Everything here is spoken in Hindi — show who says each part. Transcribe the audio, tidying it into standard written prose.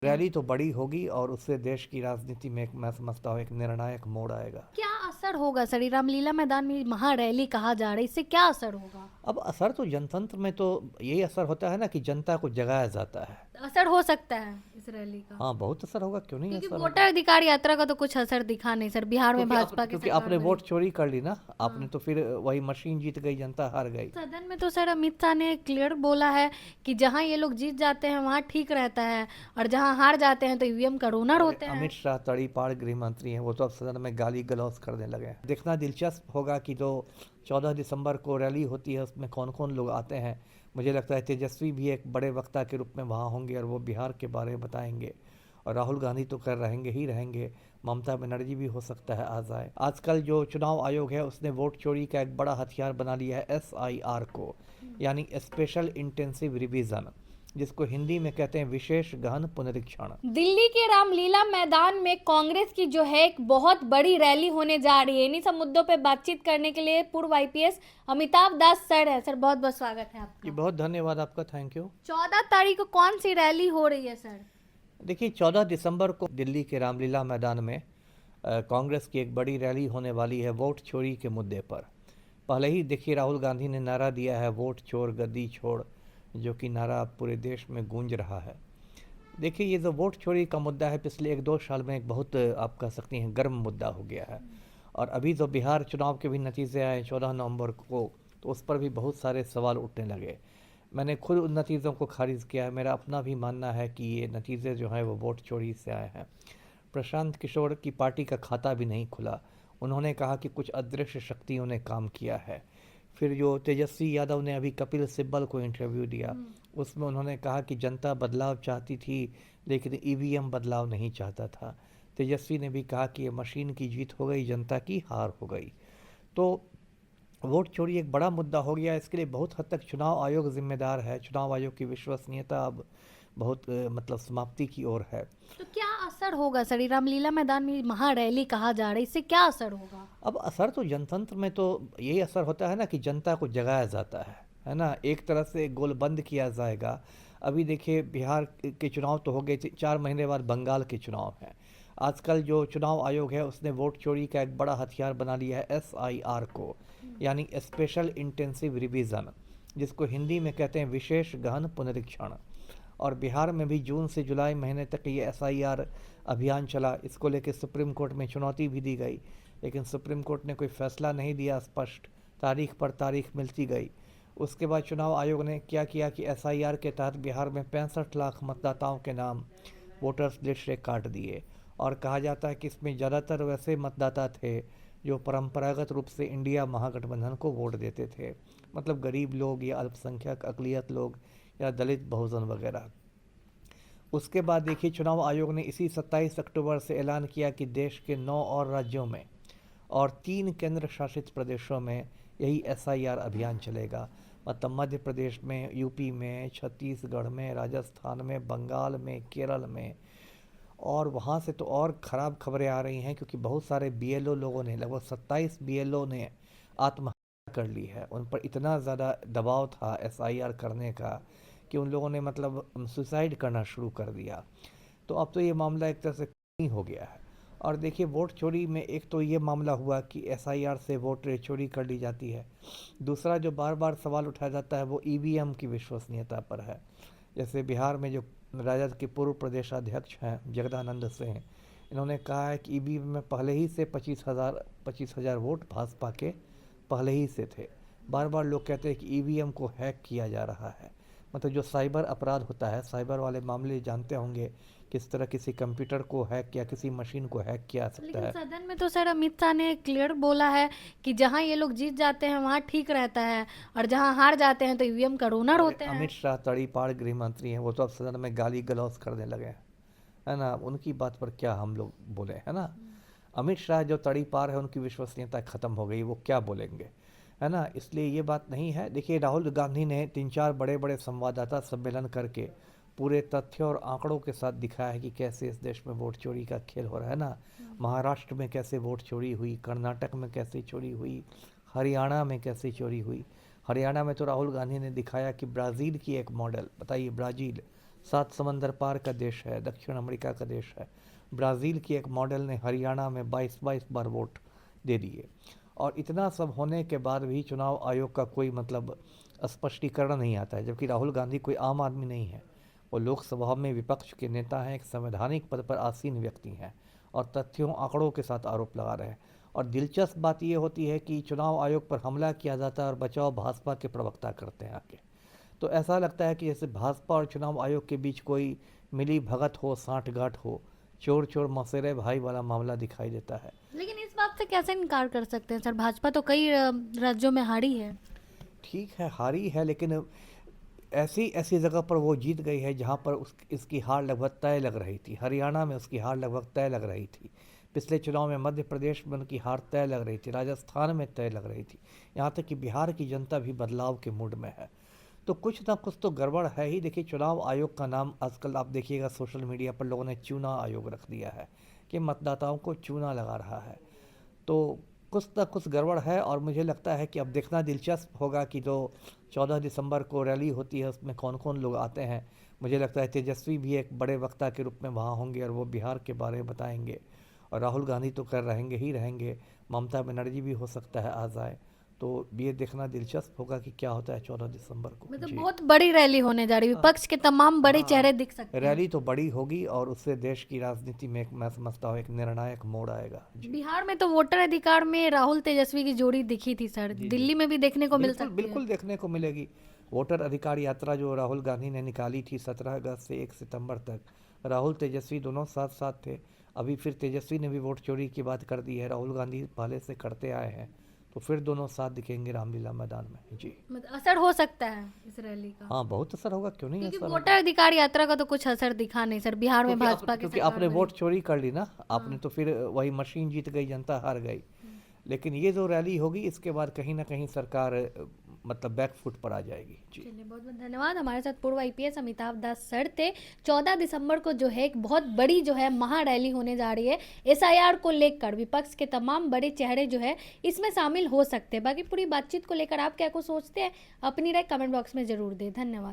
Speaker 1: रैली तो बड़ी होगी और उससे देश की राजनीति में एक मैं समझता हूँ एक निर्णायक मोड़ आएगा।
Speaker 2: क्या असर होगा सर? ये रामलीला मैदान में महा रैली कहा जा रहा है, इससे क्या असर होगा?
Speaker 1: अब असर तो जनतंत्र में तो यही असर होता है ना कि जनता को जगाया जाता है।
Speaker 2: असर हो सकता है इस रैली का?
Speaker 1: हाँ, बहुत असर होगा, क्यों नहीं
Speaker 2: क्योंकि
Speaker 1: असर
Speaker 2: वोटर
Speaker 1: होगा।
Speaker 2: अधिकार यात्रा का तो कुछ असर दिखा नहीं सर, बिहार में भाजपा की
Speaker 1: क्योंकि
Speaker 2: सरकार
Speaker 1: आपने
Speaker 2: बनी।
Speaker 1: वोट चोरी कर ली ना, आपने
Speaker 2: हाँ।
Speaker 1: तो फिर वही मशीन जीत गई, जनता हार गई।
Speaker 2: सदन में तो सर अमित शाह ने क्लियर बोला है कि जहां ये लोग जीत जाते हैं वहां ठीक रहता है, और जहां हार जाते हैं तो ईवीएम का ओनर
Speaker 1: अरे
Speaker 2: होते
Speaker 1: अमित
Speaker 2: हैं।
Speaker 1: शाह तड़ीपार गृह मंत्री हैं, वो तो अब सदन में गाली गलौज करने लगे हैं। देखना दिलचस्प होगा कि जो 14 दिसंबर को रैली होती है उसमें कौन कौन लोग आते हैं। मुझे लगता है तेजस्वी भी एक बड़े वक्ता के रूप में वहाँ होंगे और वो बिहार के बारे में बताएंगे। और राहुल गांधी तो कर रहेंगे ही रहेंगे। ममता बनर्जी भी हो सकता है आ जाए। आजकल जो चुनाव आयोग है उसने वोट चोरी का एक बड़ा हथियार बना लिया है SIR को, यानी स्पेशल इंटेंसिव रिवीजन, जिसको हिंदी में कहते हैं विशेष गहन पुनरीक्षण।
Speaker 2: दिल्ली के रामलीला मैदान में कांग्रेस की जो है एक बहुत बड़ी रैली होने जा रही है। इन्हीं सब मुद्दों पे बातचीत करने के लिए पूर्व आईपीएस अमिताभ दास सर है। सर बहुत बहुत स्वागत है
Speaker 1: जी
Speaker 2: आपका।
Speaker 1: बहुत धन्यवाद आपका, थैंक यू।
Speaker 2: 14 तारीख को कौन सी रैली हो रही है सर?
Speaker 1: देखिए 14 दिसंबर को दिल्ली के रामलीला मैदान में कांग्रेस की एक बड़ी रैली होने वाली है वोट चोरी के मुद्दे पर। पहले ही देखिए राहुल गांधी ने नारा दिया है वोट चोर गद्दी छोड़, जो कि नारा पूरे देश में गूंज रहा है। देखिए ये जो वोट चोरी का मुद्दा है पिछले 1-2 साल में एक बहुत आप कह सकती हैं गर्म मुद्दा हो गया है। और अभी तो बिहार चुनाव के भी नतीजे आए 14 नवंबर को, तो उस पर भी बहुत सारे सवाल उठने लगे। मैंने खुद उन नतीजों को खारिज किया है। मेरा अपना भी मानना है कि ये नतीजे जो हैं वो वोट चोरी से आए हैं। प्रशांत किशोर की पार्टी का खाता भी नहीं खुला। उन्होंने कहा कि कुछ अदृश्य शक्तियों ने काम किया है। फिर जो तेजस्वी यादव ने अभी कपिल सिब्बल को इंटरव्यू दिया, उसमें उन्होंने कहा कि जनता बदलाव चाहती थी लेकिन ईवीएम बदलाव नहीं चाहता था। तेजस्वी ने भी कहा कि ये मशीन की जीत हो गई, जनता की हार हो गई। तो वोट चोरी एक बड़ा मुद्दा हो गया। इसके लिए बहुत हद तक चुनाव आयोग जिम्मेदार है। चुनाव आयोग की विश्वसनीयता अब बहुत मतलब समाप्ति की ओर है।
Speaker 2: तो क्या असर होगा सर? ये रामलीला मैदान में महा रैली कहा जा रहा है, इससे क्या असर होगा?
Speaker 1: अब असर तो जनतंत्र में तो यही असर होता है ना कि जनता को जगाया जाता है ना। एक तरह से गोल बंद किया जाएगा। अभी देखिए बिहार के चुनाव तो हो गए, 4 महीने बाद बंगाल के चुनाव हैं। आजकल जो चुनाव आयोग है उसने वोट चोरी का एक बड़ा हथियार बना लिया है SIR को, यानी स्पेशल इंटेंसिव रिवीजन, जिसको हिंदी में कहते हैं विशेष गहन पुनरीक्षण। और बिहार में भी जून से जुलाई महीने तक ये SIR अभियान चला। इसको लेकर सुप्रीम कोर्ट में चुनौती भी दी गई, लेकिन सुप्रीम कोर्ट ने कोई फैसला नहीं दिया स्पष्ट। तारीख पर तारीख मिलती गई। उसके बाद चुनाव आयोग ने क्या किया कि SIR के तहत बिहार में 65 लाख मतदाताओं के नाम वोटर्स लिस्ट से काट दिए। और कहा जाता है कि इसमें ज़्यादातर वैसे मतदाता थे जो परंपरागत रूप से इंडिया महागठबंधन को वोट देते थे, मतलब गरीब लोग या अल्पसंख्यक अकलियत लोग या दलित बहुजन वगैरह। उसके बाद देखिए चुनाव आयोग ने इसी 27 अक्टूबर से ऐलान किया कि देश के 9 और राज्यों में और 3 केंद्र शासित प्रदेशों में यही SIR अभियान चलेगा। मतलब मध्य प्रदेश में, यूपी में, छत्तीसगढ़ में, राजस्थान में, बंगाल में, केरल में। और वहाँ से तो और ख़राब खबरें आ रही हैं क्योंकि बहुत सारे BLO लोगों ने, लगभग 27 BLO ने आत्महत्या कर ली है। उन पर इतना ज़्यादा दबाव था SIR करने का कि उन लोगों ने मतलब सुसाइड करना शुरू कर दिया। तो अब तो ये मामला एक तरह से नहीं हो गया है। और देखिए वोट चोरी में एक तो ये मामला हुआ कि SIR से वोट चोरी कर ली जाती है। दूसरा जो बार बार सवाल उठाया जाता है वो EVM की विश्वसनीयता पर है। जैसे बिहार में जो राजद के पूर्व प्रदेश अध्यक्ष हैं जगदानंद सिंह, इन्होंने कहा है कि EVM में पहले ही से 25,000 वोट भाजपा के पहले ही से थे। बार बार लोग कहते हैं कि EVM को हैक किया जा रहा है। मतलब जो साइबर अपराध होता है, साइबर वाले मामले जानते होंगे, किस तरह किसी कंप्यूटर को हैक किया, किसी मशीन को हैक किया जा सकता
Speaker 2: लेकिन
Speaker 1: है।
Speaker 2: सदन में तो सर अमित शाह ने क्लियर बोला है कि जहां ये लोग जीत जाते हैं वहां ठीक रहता है, और जहां हार जाते हैं तो ईवीएम का ओनर
Speaker 1: अरे
Speaker 2: होते
Speaker 1: अमित
Speaker 2: हैं।
Speaker 1: शाह तड़ीपार गृह मंत्री हैं, वो तो अब सदन में गाली गलौज करने लगे हैं, है ना। उनकी बात पर क्या हम लोग बोले, है ना। अमित शाह जो तड़ीपार है उनकी विश्वसनीयता खत्म हो गई, वो क्या बोलेंगे, है ना। इसलिए ये बात नहीं है। देखिए राहुल गांधी ने 3-4 बड़े बड़े संवाददाता सम्मेलन करके पूरे तथ्य और आंकड़ों के साथ दिखाया है कि कैसे इस देश में वोट चोरी का खेल हो रहा है ना। महाराष्ट्र में कैसे वोट चोरी हुई, कर्नाटक में कैसे चोरी हुई, हरियाणा में कैसे चोरी हुई। हरियाणा में तो राहुल गांधी ने दिखाया कि ब्राज़ील की एक मॉडल, बताइए ब्राज़ील सात समंदर पार का देश है, दक्षिण अमेरिका का देश है। ब्राज़ील की एक मॉडल ने हरियाणा में 22 बार वोट दे दिए, और इतना सब होने के बाद भी चुनाव आयोग का कोई मतलब स्पष्टीकरण नहीं आता है। जबकि राहुल गांधी कोई आम आदमी नहीं है, वो लोकसभा में विपक्ष के नेता हैं, एक संवैधानिक पद पर आसीन व्यक्ति हैं, और तथ्यों आंकड़ों के साथ आरोप लगा रहे हैं। और दिलचस्प बात ये होती है कि चुनाव आयोग पर हमला किया जाता है और बचाव भाजपा के प्रवक्ता करते हैं आके। तो ऐसा लगता है कि जैसे भाजपा और चुनाव आयोग के बीच कोई मिली भगत हो, साठगांठ हो, चोर चोर मौसेरे भाई वाला मामला दिखाई देता है।
Speaker 2: लेकिन इस बात से कैसे इनकार कर सकते हैं सर, भाजपा तो कई राज्यों में हारी है।
Speaker 1: ठीक है, हारी है, लेकिन ऐसी ऐसी जगह पर वो जीत गई है जहाँ पर इसकी हार लगभग तय लग रही थी। हरियाणा में उसकी हार लगभग तय लग रही थी, पिछले चुनाव में मध्य प्रदेश में उनकी हार तय लग रही थी, राजस्थान में तय लग रही थी, यहाँ तक कि बिहार की जनता भी बदलाव के मूड में है। तो कुछ ना कुछ तो गड़बड़ है ही। देखिए, चुनाव आयोग का नाम आजकल आप देखिएगा सोशल मीडिया पर लोगों ने चूना आयोग रख दिया है कि मतदाताओं को चूना लगा रहा है। तो कुछ ना कुछ गड़बड़ है, और मुझे लगता है कि अब देखना दिलचस्प होगा कि जो 14 दिसंबर को रैली होती है उसमें कौन कौन लोग आते हैं। मुझे लगता है तेजस्वी भी एक बड़े वक्ता के रूप में वहाँ होंगे और वो बिहार के बारे में बताएंगे, और राहुल गांधी तो कर रहेंगे ही रहेंगे, ममता बनर्जी भी हो सकता है आ जाए। तो ये देखना दिलचस्प होगा कि क्या होता है 14 दिसंबर को।
Speaker 2: मतलब
Speaker 1: जी,
Speaker 2: बहुत बड़ी रैली होने जा रही है, विपक्ष के तमाम बड़े
Speaker 1: हाँ,
Speaker 2: चेहरे दिख सकते हैं।
Speaker 1: रैली तो बड़ी होगी, और उससे देश की राजनीति में मैं समझता हूँ एक निर्णायक मोड़ आएगा। जी,
Speaker 2: बिहार में तो वोटर अधिकार में राहुल तेजस्वी की जोड़ी दिखी थी सर,
Speaker 1: जी, जी,
Speaker 2: दिल्ली में भी देखने को मिल
Speaker 1: बिल्कुल
Speaker 2: सकती है।
Speaker 1: बिल्कुल देखने को मिलेगी। वोटर अधिकार यात्रा जो राहुल गांधी ने निकाली थी 17 अगस्त से 1 सितंबर तक, राहुल तेजस्वी दोनों साथ साथ थे। अभी फिर तेजस्वी ने भी वोट चोरी की बात कर दी है, राहुल गांधी पहले से करते आए हैं, तो फिर दोनों साथ दिखेंगे रामलीला मैदान में। जी,
Speaker 2: मतलब असर हो सकता है इस रैली का,
Speaker 1: हाँ, बहुत असर होगा, क्यों नहीं
Speaker 2: क्योंकि
Speaker 1: असर
Speaker 2: वोटर
Speaker 1: होगा।
Speaker 2: अधिकार यात्रा का तो कुछ असर दिखा नहीं सर, बिहार में भाजपा की
Speaker 1: क्योंकि
Speaker 2: सरकार
Speaker 1: आपने
Speaker 2: बनी।
Speaker 1: वोट चोरी कर ली ना आपने, तो फिर वही मशीन जीत गई, जनता हार गई। लेकिन ये जो रैली होगी इसके बाद कहीं ना कहीं सरकार मतलब बैकफुट पर आ जाएगी। जी,
Speaker 2: चलिए, बहुत बहुत धन्यवाद। हमारे साथ पूर्व आईपीएस अमिताभ दास सर थे। 14 दिसंबर को जो है एक बहुत बड़ी जो है महा रैली होने जा रही है, एसआईआर को लेकर विपक्ष के तमाम बड़े चेहरे जो है इसमें शामिल हो सकते हैं। बाकी पूरी बातचीत को लेकर आप क्या कुछ सोचते हैं, अपनी राय कमेंट बॉक्स में जरूर दें। धन्यवाद।